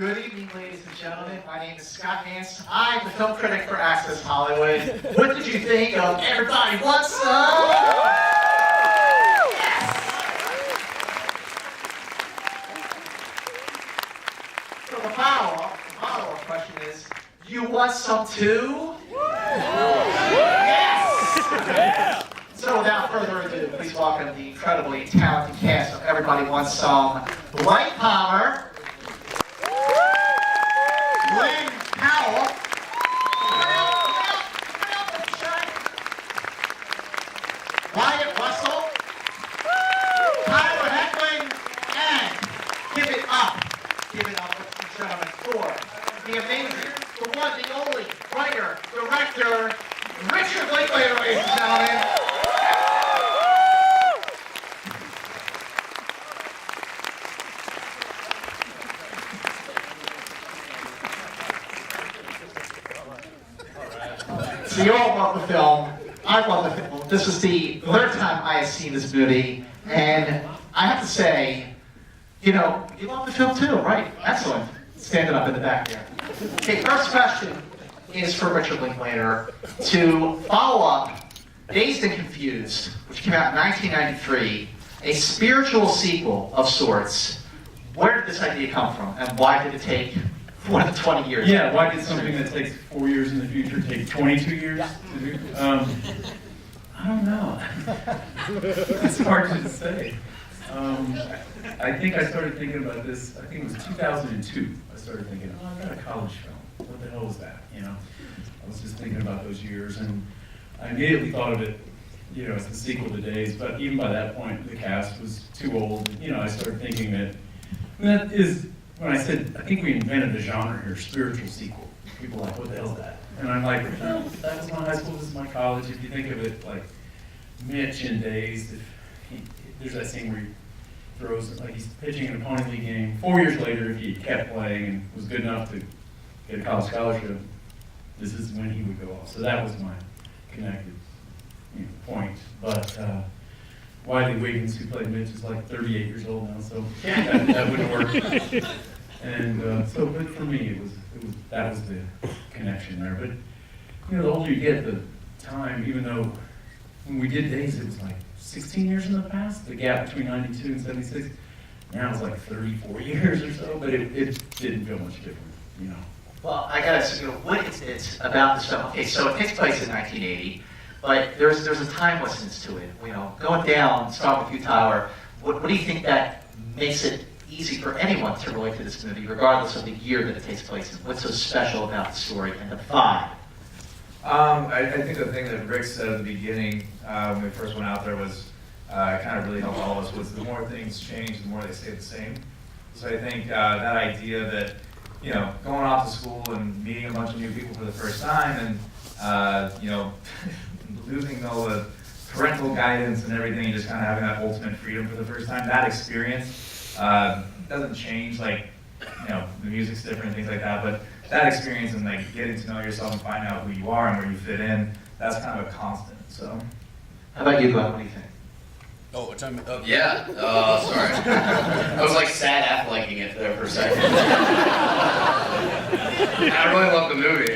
Good evening, ladies and gentlemen. My name is Scott Nance. I'm the film critic for Access Hollywood. What did you think of Everybody Wants Some? Yes! So the follow-up question is, you want some too? Yes! So without further ado, please welcome the incredibly talented cast of Everybody Wants Some. Dwight Palmer, Glenn Powell, Wyatt Russell, Tyler Hecklin, and give it up, ladies and gentlemen, for the amazing, the one, the only writer, director, Richard Linklater, ladies and gentlemen. So you all love the film. I love the film. This is the third time I have seen this movie, and I have to say, you know, you love the film too, right? Excellent. Standing up in the back there. Okay, first question is for Richard Linklater to follow up Dazed and Confused, which came out in 1993, a spiritual sequel of sorts. Where did this idea come from, and why did it take more than 20 years? Yeah, why did something that takes 4 years in the future take 22 years to do? I don't know. It's hard to say. I think I started thinking about this, I think it was 2002. I started thinking, oh, I've got a college film. What the hell is that, you know? I was just thinking about those years, and I immediately thought of it, you know, as the sequel to Days, but even by that point, the cast was too old. You know, I started thinking that is, when I said, I think we invented a genre here, spiritual sequel. People are like, what the hell is that? And I'm like, well, that was my high school, this is my college. If you think of it like Mitch in Days, there's that scene where he throws, like he's pitching in a pony league game. 4 years later, if he kept playing and was good enough to get a college scholarship, this is when he would go off. So that was my connected point. But Wiley Wiggins, who played Mitch, is like 38 years old now, so that wouldn't work. And so, but for me, that was the connection there. But you know, the older you get, the time, even though when we did Days, it was like 16 years in the past, the gap between 92 and 76. Now it's like 34 years or so, but it didn't feel much different, you know. Well, I gotta say, you know, what is it about this film? Okay, so it takes place in 1980, but there's a timelessness to it. You know, going down, start with you, Tyler. What do you think that makes it easy for anyone to relate to this movie, regardless of the year that it takes place in? What's so special about the story and the vibe? I think the thing that Rick said at the beginning when we first went out there was kind of really helped all of us, was the more things change, the more they stay the same. So I think that idea that, you know, going off to school and meeting a bunch of new people for the first time and, you know, losing all the parental guidance and everything and just kind of having that ultimate freedom for the first time, that experience doesn't change, like, you know, the music's different and things like that, but that experience and like getting to know yourself and find out who you are and where you fit in, that's kind of a constant, so. How about you, Glenn? What do you think? Oh, what time? Yeah, sorry. I was like sad Afflecking it there for a second. I really love the movie.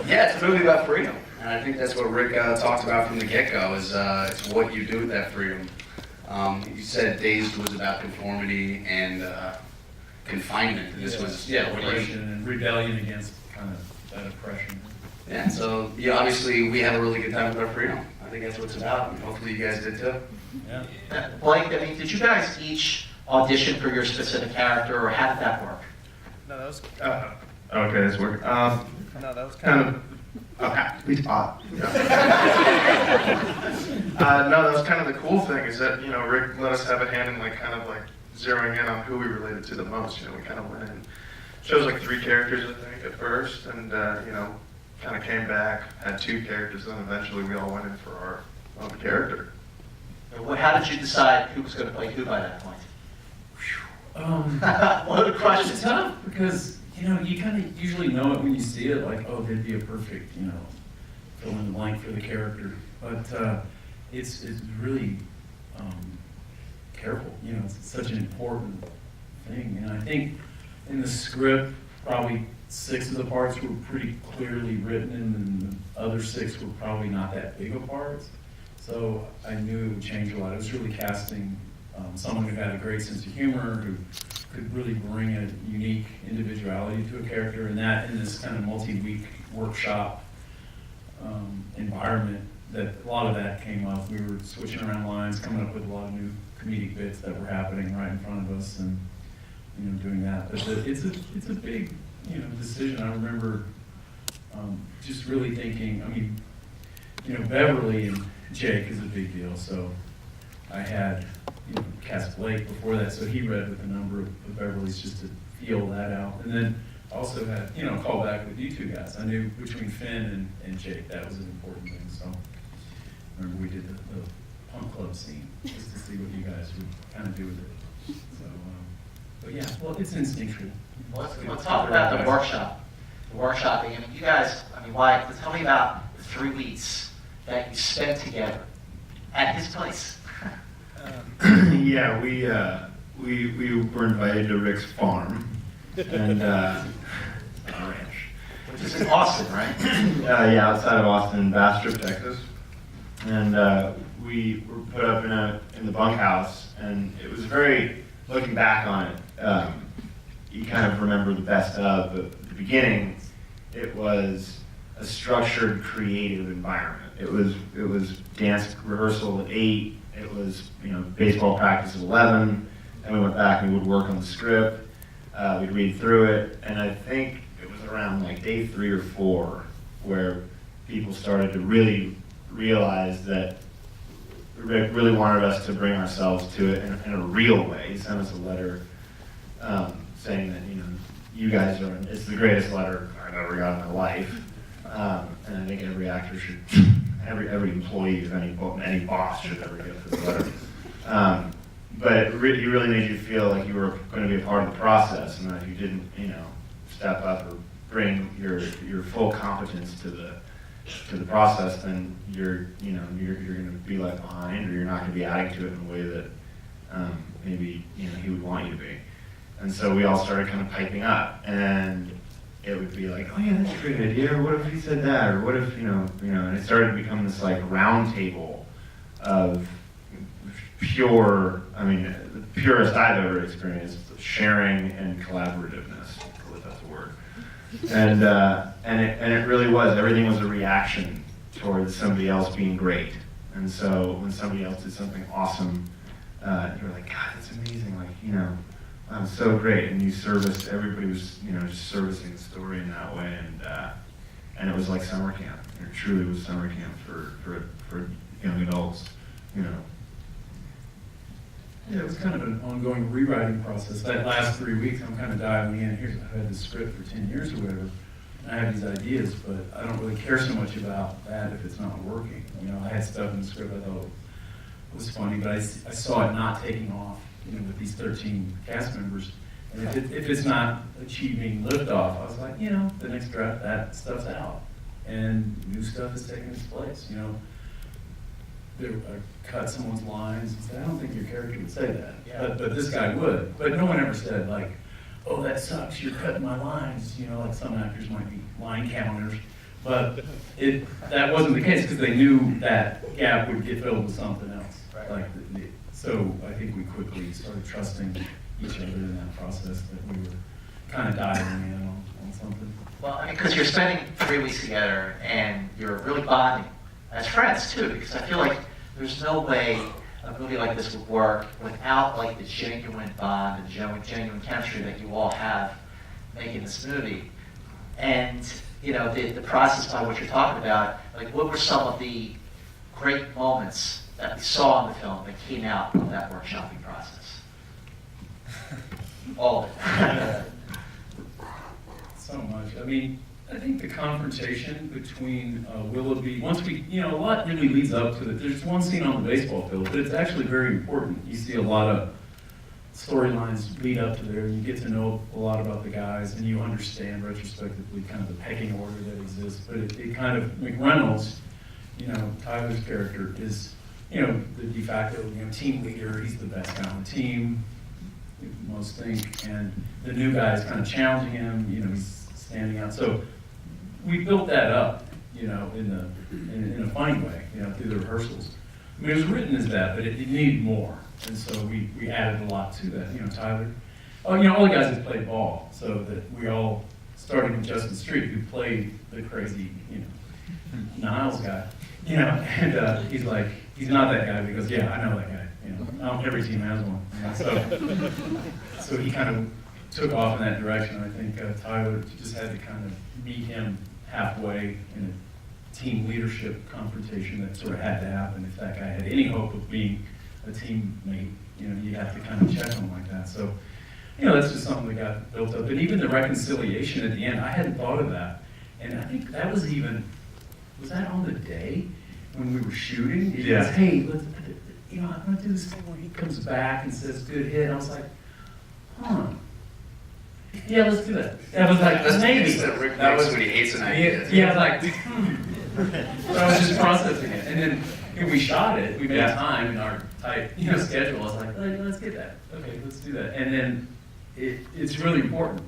Yeah, it's a movie about freedom. And I think that's what Rick talked about from the get-go, is it's what you do with that freedom. You said Dazed was about conformity and confinement. And this was, Celebration and rebellion against kind of that oppression. Yeah, so yeah, obviously we have a really good time with our freedom. I think that's what it's about, and hopefully you guys did too. Yeah. Blake, I mean, did you guys each audition for your specific character, or how did that work? No, that was. Okay, this worked. No, that was kind of. Okay, we thought. No, that was kind of the cool thing, is that, you know, Rick let us have a hand in like kind of like zeroing in on who we related to the most. You know, we kind of went in, chose like 3 characters I think at first, and you know, kind of came back, had 2 characters, and then eventually we all went in for our own character. How did you decide who was going to play who by that point? Loaded question. It's tough because, you know, you kind of usually know it when you see it, like, oh, there'd be a perfect, you know, fill in the blank for the character. But it's really careful, you know, it's such an important thing. And I think in the script, probably 6 of the parts were pretty clearly written, and the other 6 were probably not that big of parts. So I knew it would change a lot. It was really casting someone who had a great sense of humor, who could really bring a unique individuality to a character, and that in this kind of multi-week workshop environment, that a lot of that came up. We were switching around lines, coming up with a lot of new comedic bits that were happening right in front of us, and doing that. But it's a big decision. I remember just really thinking. I mean, Beverly and Jake is a big deal. So I had Cass Blake before that, so he read with a number of Beverlys just to feel that out, and then also had a call back with you two guys. I knew between Finn and Jake that was an important thing. So I remember we did the punk club scene just to see what you guys would kind of do with it. So, but yeah, well, it's instinctual. Let's talk about the workshop. The workshopping. I mean, you guys. I mean, why? Tell me about the 3 weeks that you spent together at his place. Yeah, we were invited to Rick's farm and ranch. Which is in Austin, right? Yeah, outside of Austin, in Bastrop, Texas. And we were put up in the bunkhouse, and it was very, looking back on it, you kind of remember the best of, but at the beginning, it was a structured, creative environment. It was dance rehearsal at 8. It was baseball practice at 11. Then we went back and we would work on the script. We'd read through it, and I think it was around like day 3 or 4 where people started to really realize that Rick really wanted us to bring ourselves to it in a real way. He sent us a letter saying that you guys are. It's the greatest letter I've ever got in my life, and I think every actor should. Every employee of any boss should ever get this letter. But he really made you feel like you were going to be a part of the process, and that if you didn't, step up or bring your full competence to the process, then you're going to be left behind, or you're not going to be adding to it in a way that maybe he would want you to be. And so we all started kind of piping up, and it would be like, oh yeah, that's a great idea, or what if he said that, or what if, and it started to become this like round table of pure, the purest I've ever experienced, sharing and collaborativeness, if that's a word. And it really was, everything was a reaction towards somebody else being great. And so when somebody else did something awesome, you were like, God, that's amazing, that was so great, and you serviced, everybody was, just servicing the story in that way, and it was like summer camp. It truly was summer camp for young adults, Yeah, it was kind of an ongoing rewriting process. That last 3 weeks, I'm kind of dialing in. I've had this script for 10 years or whatever. I have these ideas, but I don't really care so much about that if it's not working. I had stuff in the script I thought was funny, but I saw it not taking off. With these 13 cast members, and if it's not achieving liftoff, I was like, the next draft, that stuff's out, and new stuff is taking its place. I cut someone's lines and said, I don't think your character would say that, but this guy would. But no one ever said like, oh, that sucks, you're cutting my lines. Like some actors might be line counters, but that wasn't the case because they knew that gap would get filled with something else. Right. So I think we quickly started trusting each other in that process, that we were kind of dialing in on something. Well, because you're spending 3 weeks together and you're really bonding as friends too, because I feel like there's no way a movie like this would work without like the genuine bond and genuine chemistry that you all have making this movie. And the process by what you're talking about, like what were some of the great moments that we saw in the film that came out of that workshopping process? All of it. So much. I think the confrontation between Willoughby, once we, a lot really leads up to it. There's one scene on the baseball field, but it's actually very important. You see a lot of storylines lead up to there, and you get to know a lot about the guys, and you understand retrospectively kind of the pecking order that exists. But it kind of, McReynolds, Tyler's character is, the de facto team leader. He's the best guy on the team. most think, and the new guy is kind of challenging him, you know, he's standing out. So we built that up, you know, in a funny way, you know, through the rehearsals. I mean, it was written as that, but it needed more, and so we added a lot to that. You know, Tyler, oh, you know, all the guys that played ball, so that we all started with Justin Street, who played the crazy, you know, Niles guy, you know, and he's like, he's not that guy, but he goes, yeah, I know that guy, you know, every team has one, you know? So he kind of took off in that direction. I think Tyler just had to kind of meet him halfway in a team leadership confrontation that sort of had to happen. If that guy had any hope of being a teammate, you know, you have to kind of check him like that. So, you know, that's just something that got built up. And even the reconciliation at the end, I hadn't thought of that. And I think that was that on the day when we were shooting? He goes, hey, let's, you know, I'm gonna do this thing where he comes back and says, good hit. And I was like, huh. Yeah, let's do that. I was like, That's maybe. that Rick makes when he hates an idea. Yeah, I was like, So I was just processing it. And then when we shot it, we made time in our tight, you know, schedule. I was like, let's get that. Okay, let's do that. And then it's really important.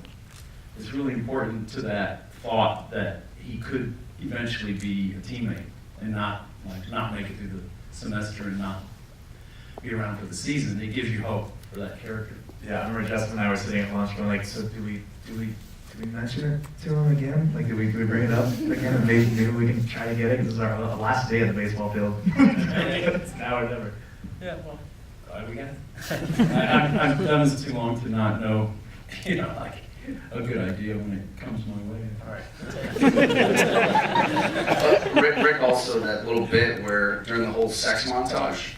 It's really important to that thought that he could eventually be a teammate and not make it through the semester and not be around for the season. It gives you hope for that character. Yeah, I remember Justin and I were sitting at lunch going like, so do we mention it to him again? Like, do we bring it up again and maybe we can try to get it? This is our last day at the baseball field. It's now or never. Yeah, well, we got it. I've done this too long to not know, you know, like a good idea when it comes my way. All right. Rick also, that little bit where during the whole sex montage,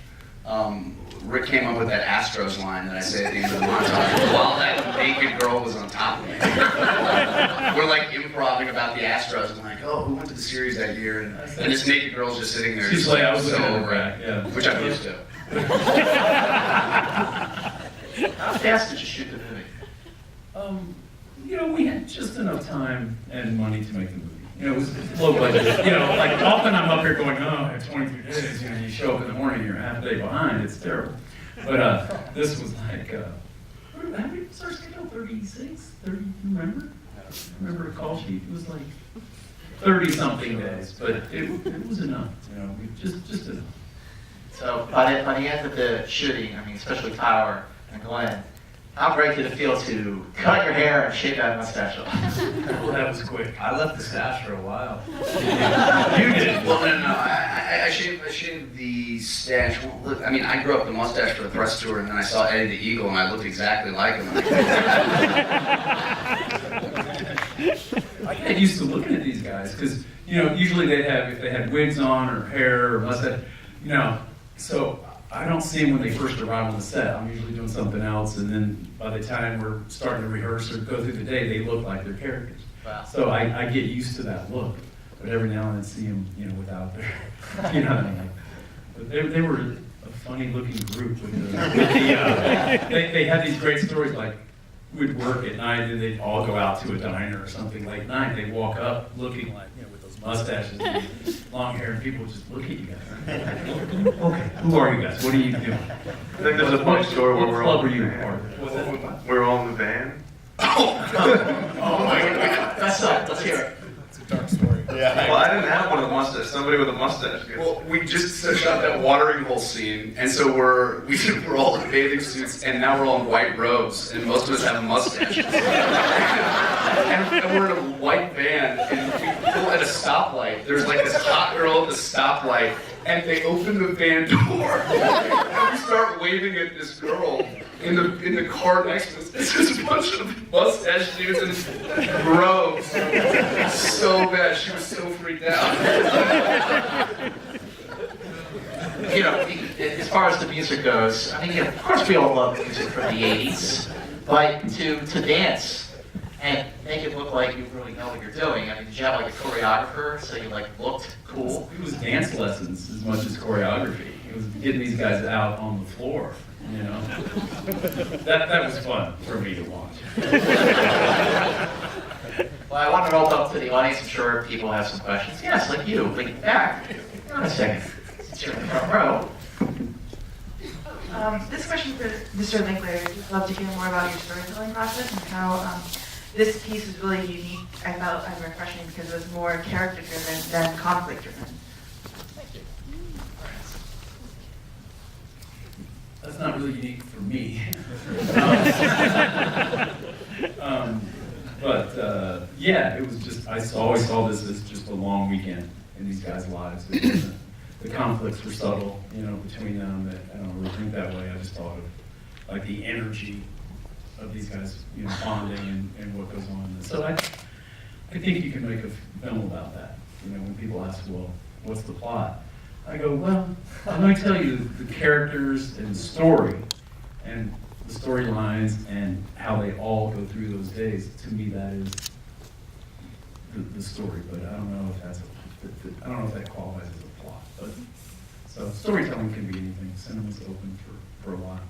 Rick came up with that Astros line that I say at the end of the montage while that naked girl was on top of me. We're like improvising about the Astros. I'm like, oh, who went to the series that year? And this naked girl's just sitting there. She's like, I was looking at over her, yeah. Which I'm used to. How fast did you shoot the movie? You know, we had just enough time and money to make the movie. You know, it was low budget. You know, like often I'm up here going, oh, I have 23 days. You know, you show up in the morning, you're half a day behind. It's terrible. But this was like, how many start schedule? 36? 30? Remember? I remember a call sheet. It was like 30-something days, but it was enough. You know, just enough. So by the end of the shooting, I mean, especially Tyler and Glenn, how great did it feel to cut your hair and shave that mustache off? Well, that was quick. I left the stash for a while. You did. Well, no. I shaved the stash. Well, look, I mean, I grew up with a mustache for the press tour, and then I saw Eddie the Eagle, and I looked exactly like him. I get used to looking at these guys because, you know, usually if they had wigs on or hair or mustache, you know, so I don't see them when they first arrive on the set. I'm usually doing something else, and then by the time we're starting to rehearse or go through the day, they look like their characters. Wow. So I get used to that look, but every now and then see them, you know, without their, you know what I mean? But they were a funny-looking group. They had these great stories like, we'd work at night and they'd all go out to a diner or something late night. They'd walk up looking like, you know, with those mustaches and long hair, and people would just look at you guys. Okay, who are you guys? What are you doing? I think there's a funny story where What we're all club are in the you van. part of? We're all in the van. Oh my God. That's up. Let's hear it. It's a dark story. Well, I didn't have one with a mustache. Somebody with a mustache did. Well, we just shot that watering hole scene, and so we're all in bathing suits, and now we're all in white robes, and most of us have mustaches. and we're in a white van, and we pull at a stoplight. There's like this hot girl at the stoplight, and they open the van door, and we start waving at this girl. In the car next to us, it's just a bunch of mustache dudes in robes. So bad, she was so freaked out. You know, as far as the music goes, I mean, yeah, of course we all love music from the 80s, but to dance and make it look like you really know what you're doing, I mean, did you have like a choreographer so you like looked cool? It was dance lessons as much as choreography. It was getting these guys out on the floor, you know. That was fun for me to watch. Well, I want to open up to the audience. I'm sure people have some questions. Yes, like you, but back. Hang on a second. Since you're in the front row. This question for Mr. Linklater. I'd love to hear more about your storytelling process and how this piece was really unique. I felt refreshing because it was more character-driven than conflict-driven. That's not really unique for me. Yeah, it was just, always saw this as just a long weekend in these guys' lives. The conflicts were subtle, between them. That I don't really think that way. I just thought of like the energy of these guys, bonding and what goes on. And so I think you can make a film about that. When people ask, well, what's the plot? I go, well, let me tell you the characters and the story and the storylines and how they all go through those days. To me, that is the story. But I don't know if I don't know if that qualifies as a plot. But so storytelling can be anything. Cinema's open for a while.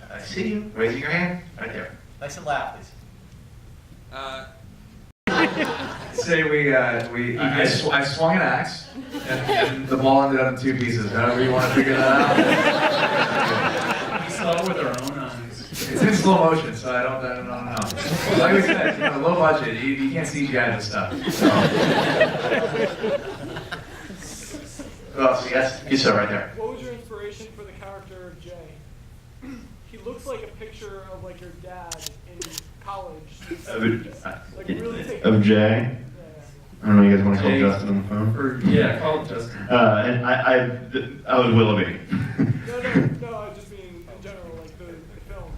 I see you raising your hand right there. Nice and loud, please. Say I swung an axe, and the ball ended up in 2 pieces. However you want to figure that out. We saw it with our own eyes. It's in slow motion, so I don't know. Like we said, low budget. You can't CGI this stuff. So. Well, so yes, you saw right there. What was your inspiration for the character of Jay? He looks like a picture of like your dad in college. Like really thick. Of Jay. I don't know, you guys want to call Jay, Justin on the phone? Yeah, call it Justin. And I was Willoughby. No, I just mean in general, like the film.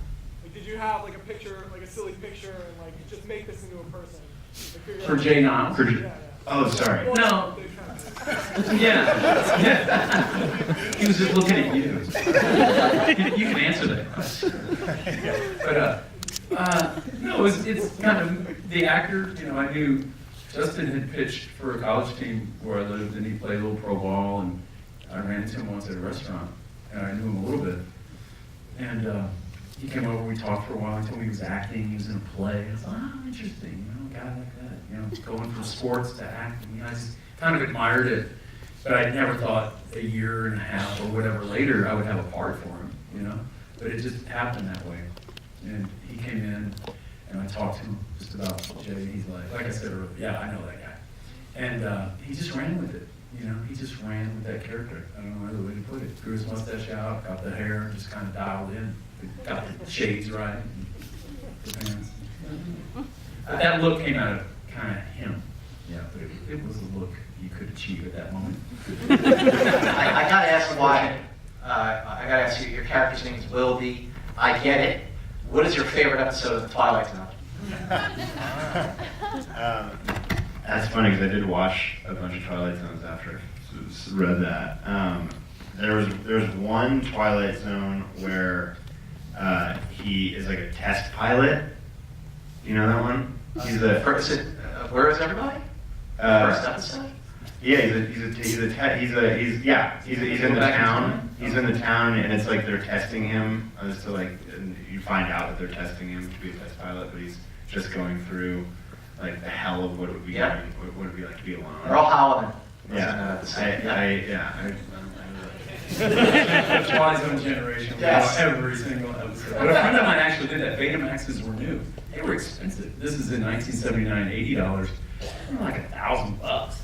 Like, did you have like a picture, like a silly picture, and like just make this into a person? Like, For Jay Niles? Yeah. Oh, sorry. Well, No. they kind of- Yeah. He was just looking at you. You can answer that question. But no, it's kind of the actor. I knew Justin had pitched for a college team where I lived, and he played a little pro ball, and I ran into him once at a restaurant, and I knew him a little bit. And he came over, we talked for a while. He told me he was acting, he was in a play. I was like, oh, interesting, a guy like that, going from sports to acting. I just kind of admired it, but I never thought a year and a half or whatever later I would have a part for him, But it just happened that way. And he came in, and I talked to him just about Jay. He's like I said earlier, yeah, I know that guy. And he just ran with it, He just ran with that character. I don't know another way to put it. Grew his mustache out, got the hair, just kind of dialed in. Got the shades right, the pants. But that look came out of kind of him. Yeah, but it was a look you could achieve at that moment. I gotta ask why. I gotta ask you. Your character's name is Willoughby. I get it. What is your favorite episode of The Twilight Zone? That's funny because I did watch a bunch of Twilight Zones after I read that. There was one Twilight Zone where he is like a test pilot. You know that one? He's the Where is everybody? First episode. Yeah, he's in the town. He's in the town, and it's like they're testing him as to and you find out that they're testing him to be a test pilot, but he's just going through like the hell of what it would be Yeah. what it would be like to be alone. They're all howling. Yeah, The Twilight Zone generation. Yes. Every single episode. But a friend of mine actually did that. Betamaxes were new. They were expensive. This is in 1979, $80. They were like $1,000.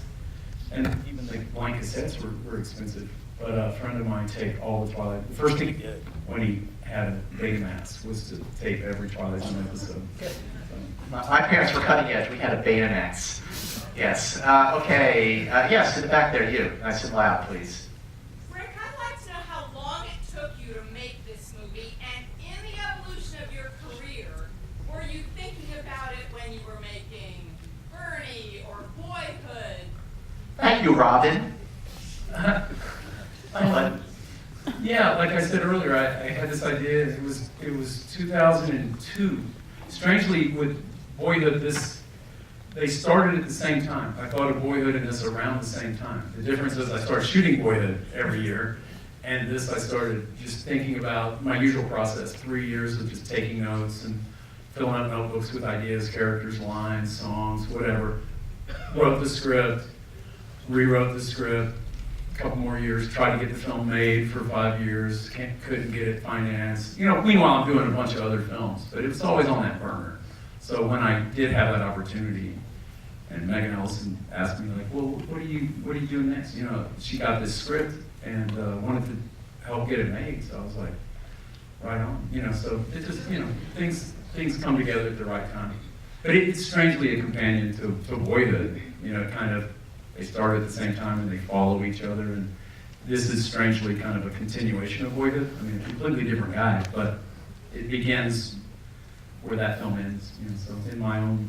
And even the blank cassettes were expensive. But a friend of mine taped all the Twilight. The first thing he did when he had a Betamax was to tape every Twilight Zone episode. So, My parents were cutting edge. We had a Betamax. Yes. Okay. Yes, to the back there, you. Nice and loud, please. Rick, I'd like to know how long it took you to make this movie, and in the evolution of your career, were you thinking about it when you were making Bernie or Boyhood? Thank you, Robin. Yeah, like I said earlier, I had this idea. It was 2002. Strangely, with Boyhood, they started at the same time. I thought of Boyhood and this around the same time. The difference is I started shooting Boyhood every year, and this I started just thinking about my usual process. 3 years of just taking notes and filling up notebooks with ideas, characters, lines, songs, whatever. Wrote the script, rewrote the script, couple more years, tried to get the film made for 5 years, couldn't get it financed. You know, meanwhile, I'm doing a bunch of other films, but it was always on that burner. So when I did have that opportunity, and Megan Ellison asked me, like, well, what are you doing next? You know, she got this script and wanted to help get it made. So I was like, right on. You know, so it just, you know, things come together at the right time. But it's strangely a companion to Boyhood. You know, kind of, they start at the same time and they follow each other. And this is strangely kind of a continuation of Boyhood. I mean, a completely different guy, but it begins where that film ends. You know, so in my own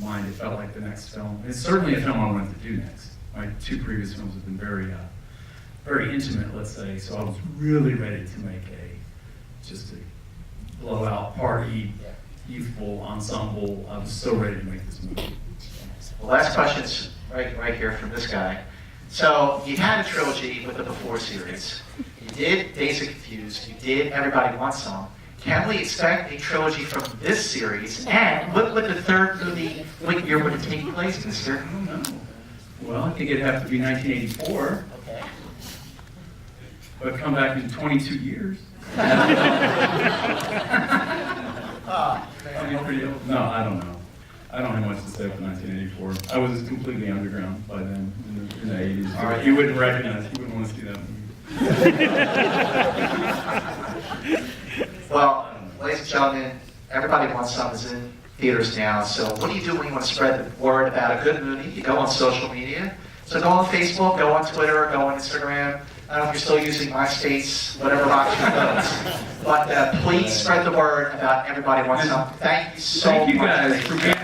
mind, it felt like the next film. It's certainly a film I wanted to do next. My 2 previous films have been very intimate, let's say. So I was really ready to make just a blowout party, youthful ensemble. I was so ready to make this movie. Well, last question's right here from this guy. So you had a trilogy with the Before series. You did Days of Confused. You did Everybody Wants Some. Can we expect a trilogy from this series? And what would the third movie, what year would it take place in this year? I don't know. Well, I think it'd have to be 1984. Okay. But come back in 22 years. Oh, I mean, pretty old. No, I don't know. I don't have much to say for 1984. I was completely underground by then in the 80s. All right. You wouldn't recognize, you wouldn't want to see that movie. Well, ladies and gentlemen, Everybody Wants Some is in theaters now. So what do you do when you want to spread the word about a good movie? You go on social media. So go on Facebook, go on Twitter, go on Instagram. I don't know if you're still using MySpace, whatever option it is. But please spread the word about Everybody Wants Some. Thank you so much. Thank you guys for being